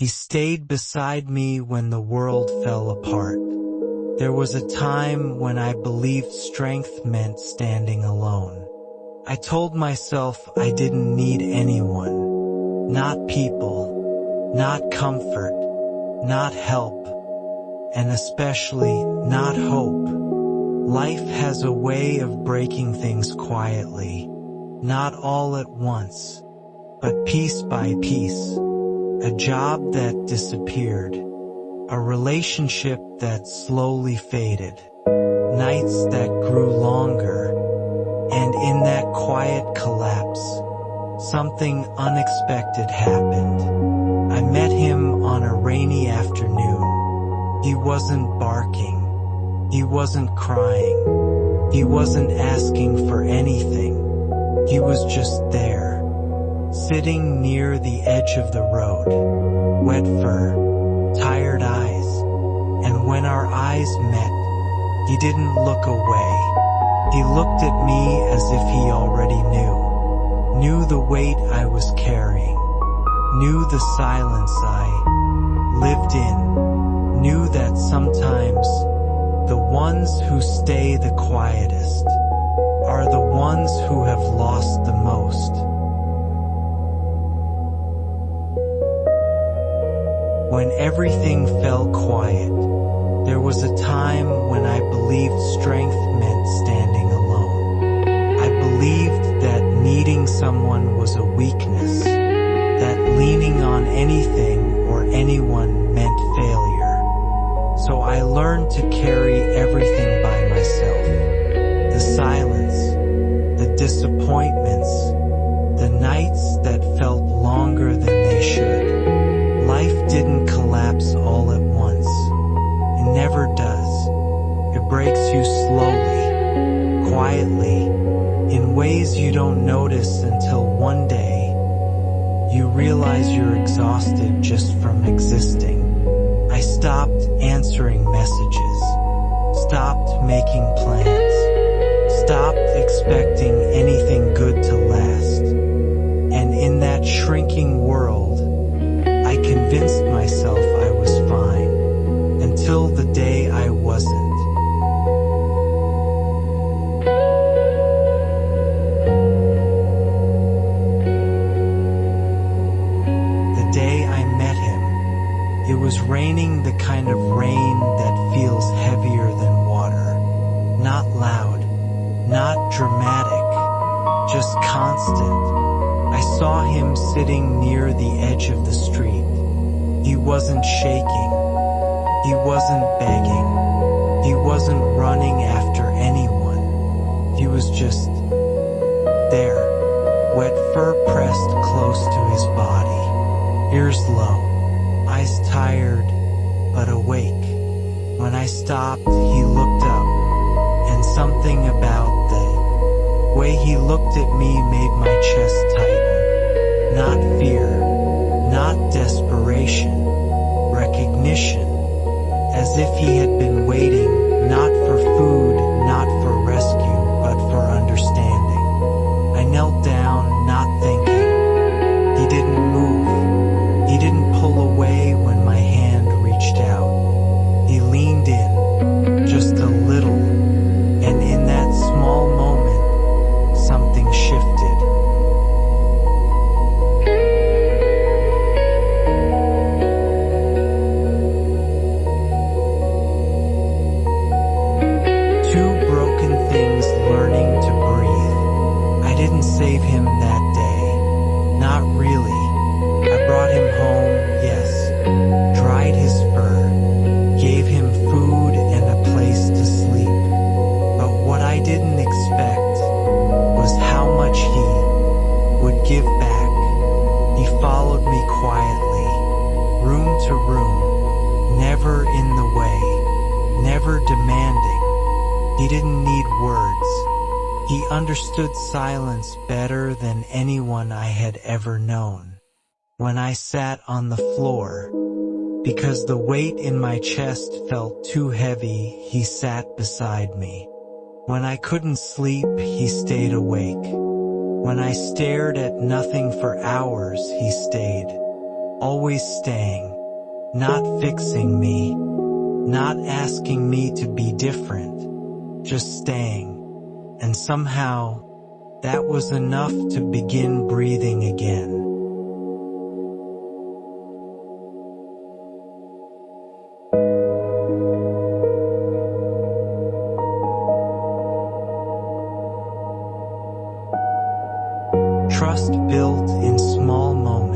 He stayed beside me when the world fell apart. There was a time when I believed strength meant standing alone. I told myself I didn't need anyone. Not people, not comfort, not help, and especially not hope. Life has a way of breaking things quietly, not all at once, but piece by piece. A job that disappeared, a relationship that slowly faded, nights that grew longer, and in that quiet collapse, something unexpected happened. I met him on a rainy afternoon. He wasn't barking. He wasn't crying. He wasn't asking for anything. He was just there, sitting near the edge of the road. Wet fur, tired eyes, and when our eyes met, he didn't look away. He looked at me as if he already knew the weight I was carrying, knew the silence I lived in, knew that sometimes the ones who stay the quietest are the ones who have lost the most. When everything fell quiet, there was a time when I believed strength meant standing alone. I believed that needing someone was a weakness, that leaning on anything or anyone meant failure. So I learned to carry everything by myself. The silence, the disappointments, the nights that felt longer than they should. Life didn't collapse all at once. It never does. It breaks you slowly, quietly, in ways you don't notice until one day you realize you're exhausted just from existing. I stopped answering messages, stopped making plans, stopped expecting anything good to last. And in that shrinking world, I convinced myself I was fine, until the day I wasn't. The day I met him, it was raining, the kind of rain that feels heavier than water. Not loud, not dramatic, just constant. I saw him sitting near the edge of the street. He wasn't shaking. He wasn't begging. He wasn't running after anyone. He was just there, wet fur pressed close to his body, ears low, eyes tired but awake. When I stopped, he looked up, and something about the way he looked at me made my chest tighten. Not fear, not desperation, recognition, as if he had been waiting, not for food, not for rescue, but for understanding. I knelt down, not thinking. He didn't move. He didn't pull away when my hand reached out. He leaned in, just a little, and in that small moment, something shifted. Save him that day. Not really. I brought him home, yes. Dried his fur. Gave him food and a place to sleep. But what I didn't expect was how much he would give back. He followed me quietly, room to room, never in the way, never demanding. He didn't need words. He understood silence better than anyone I had ever known. When I sat on the floor, because the weight in my chest felt too heavy, he sat beside me. When I couldn't sleep, he stayed awake. When I stared at nothing for hours, he stayed. always staying, not fixing me, not asking me to be different, just staying. And somehow, that was enough to begin breathing again. Trust built in small moments.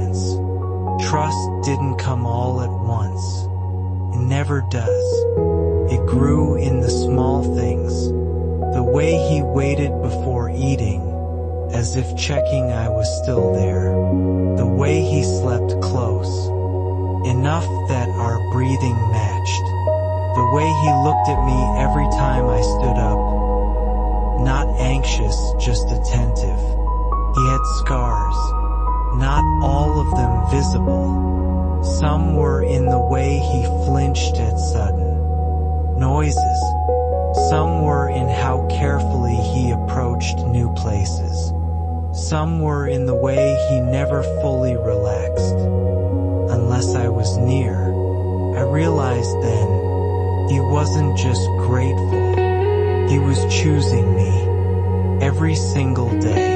Trust didn't come all at once. It never does. It grew in the small things. The way he waited before eating, as if checking I was still there. The way he slept close, enough that our breathing matched. The way he looked at me every time I stood up. Not anxious, just attentive. He had scars, not all of them visible. Some were in the way he flinched at sudden noises. Some were in how carefully he approached new places. Some were in the way he never fully relaxed. Unless I was near, I realized then, he wasn't just grateful. He was choosing me, every single day.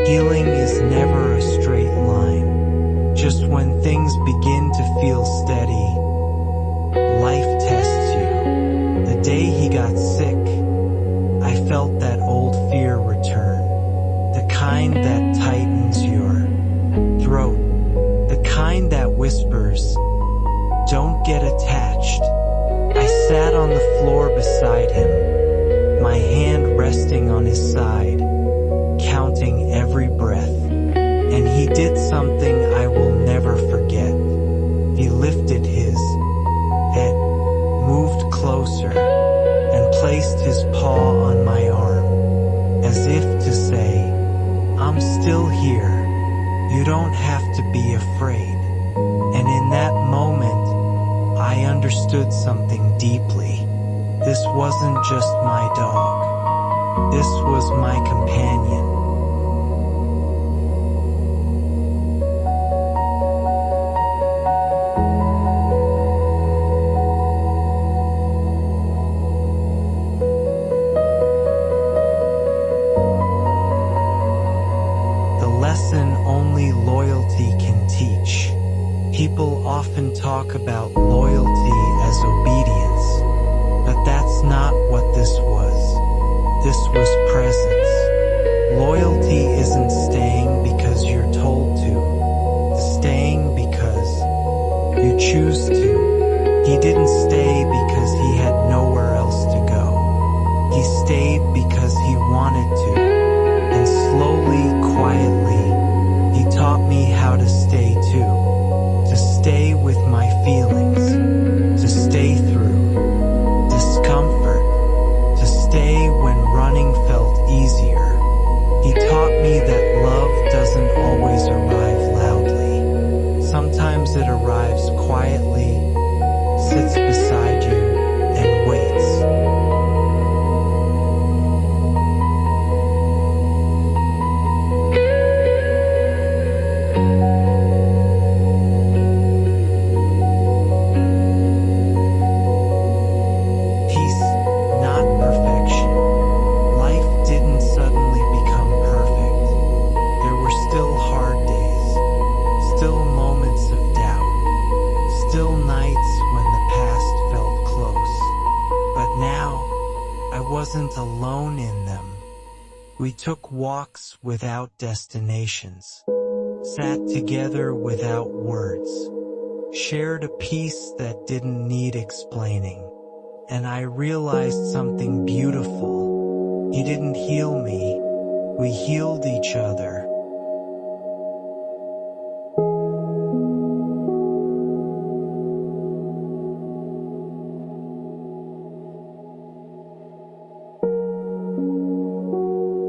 Healing is never a straight line. Just when things begin to feel steady, life tests you. The day he got sick, I felt that old fear return. The kind that tightens your throat. The kind that whispers, "Don't get attached." I sat on the floor beside him, my hand resting on his side, counting every breath. And he did something I will never forget. He lifted his head, moved closer, and placed his paw on my arm, as if to say, "I'm still here. You don't have to be afraid." And in that moment, I understood something deeply. This wasn't just my dog. This was my companion. The lesson only loyalty can teach. People often talk about loyalty as obedience, but that's not what this was. This was presence. Loyalty isn't staying because you're told to. Staying because you choose to. He didn't stay because he had nowhere else to go. He stayed because he wanted to. And slowly, quietly, he taught me how to stay too. To stay with my feelings. To stay through discomfort. To stay when running felt easier. He taught me that love doesn't always arrive loudly. Sometimes it arrives quietly, sits beside you, and waits. Peace, not perfection. Life didn't suddenly become perfect. There were still hard days, still moments of doubt, still nights when the past felt close. But now, I wasn't alone in them. We took walks without destinations, sat together without words, shared a peace that didn't need explaining. And I realized something beautiful. He didn't heal me. We healed each other.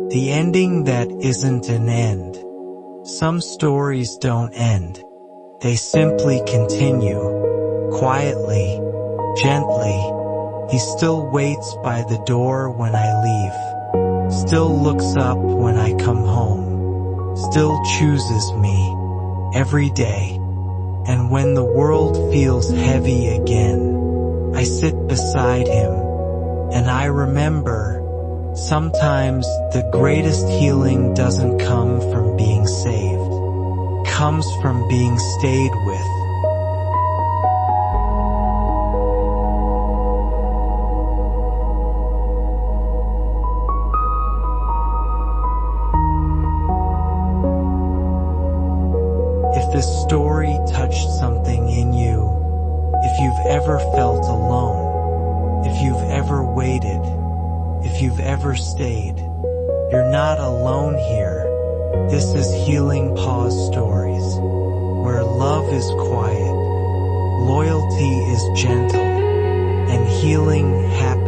The ending that isn't an end. Some stories don't end. They simply continue, quietly, gently. He still waits by the door when I leave, still looks up when I come home, still chooses me every day. And when the world feels heavy again, I sit beside him, and I remember, sometimes the greatest healing doesn't come from being saved, it comes from being stayed with. If this story touched something in you, if you've ever felt alone, if you've ever waited, if you've ever stayed, you're not alone here. This is Healing Pause Stories, where love is quiet, loyalty is gentle, and healing happens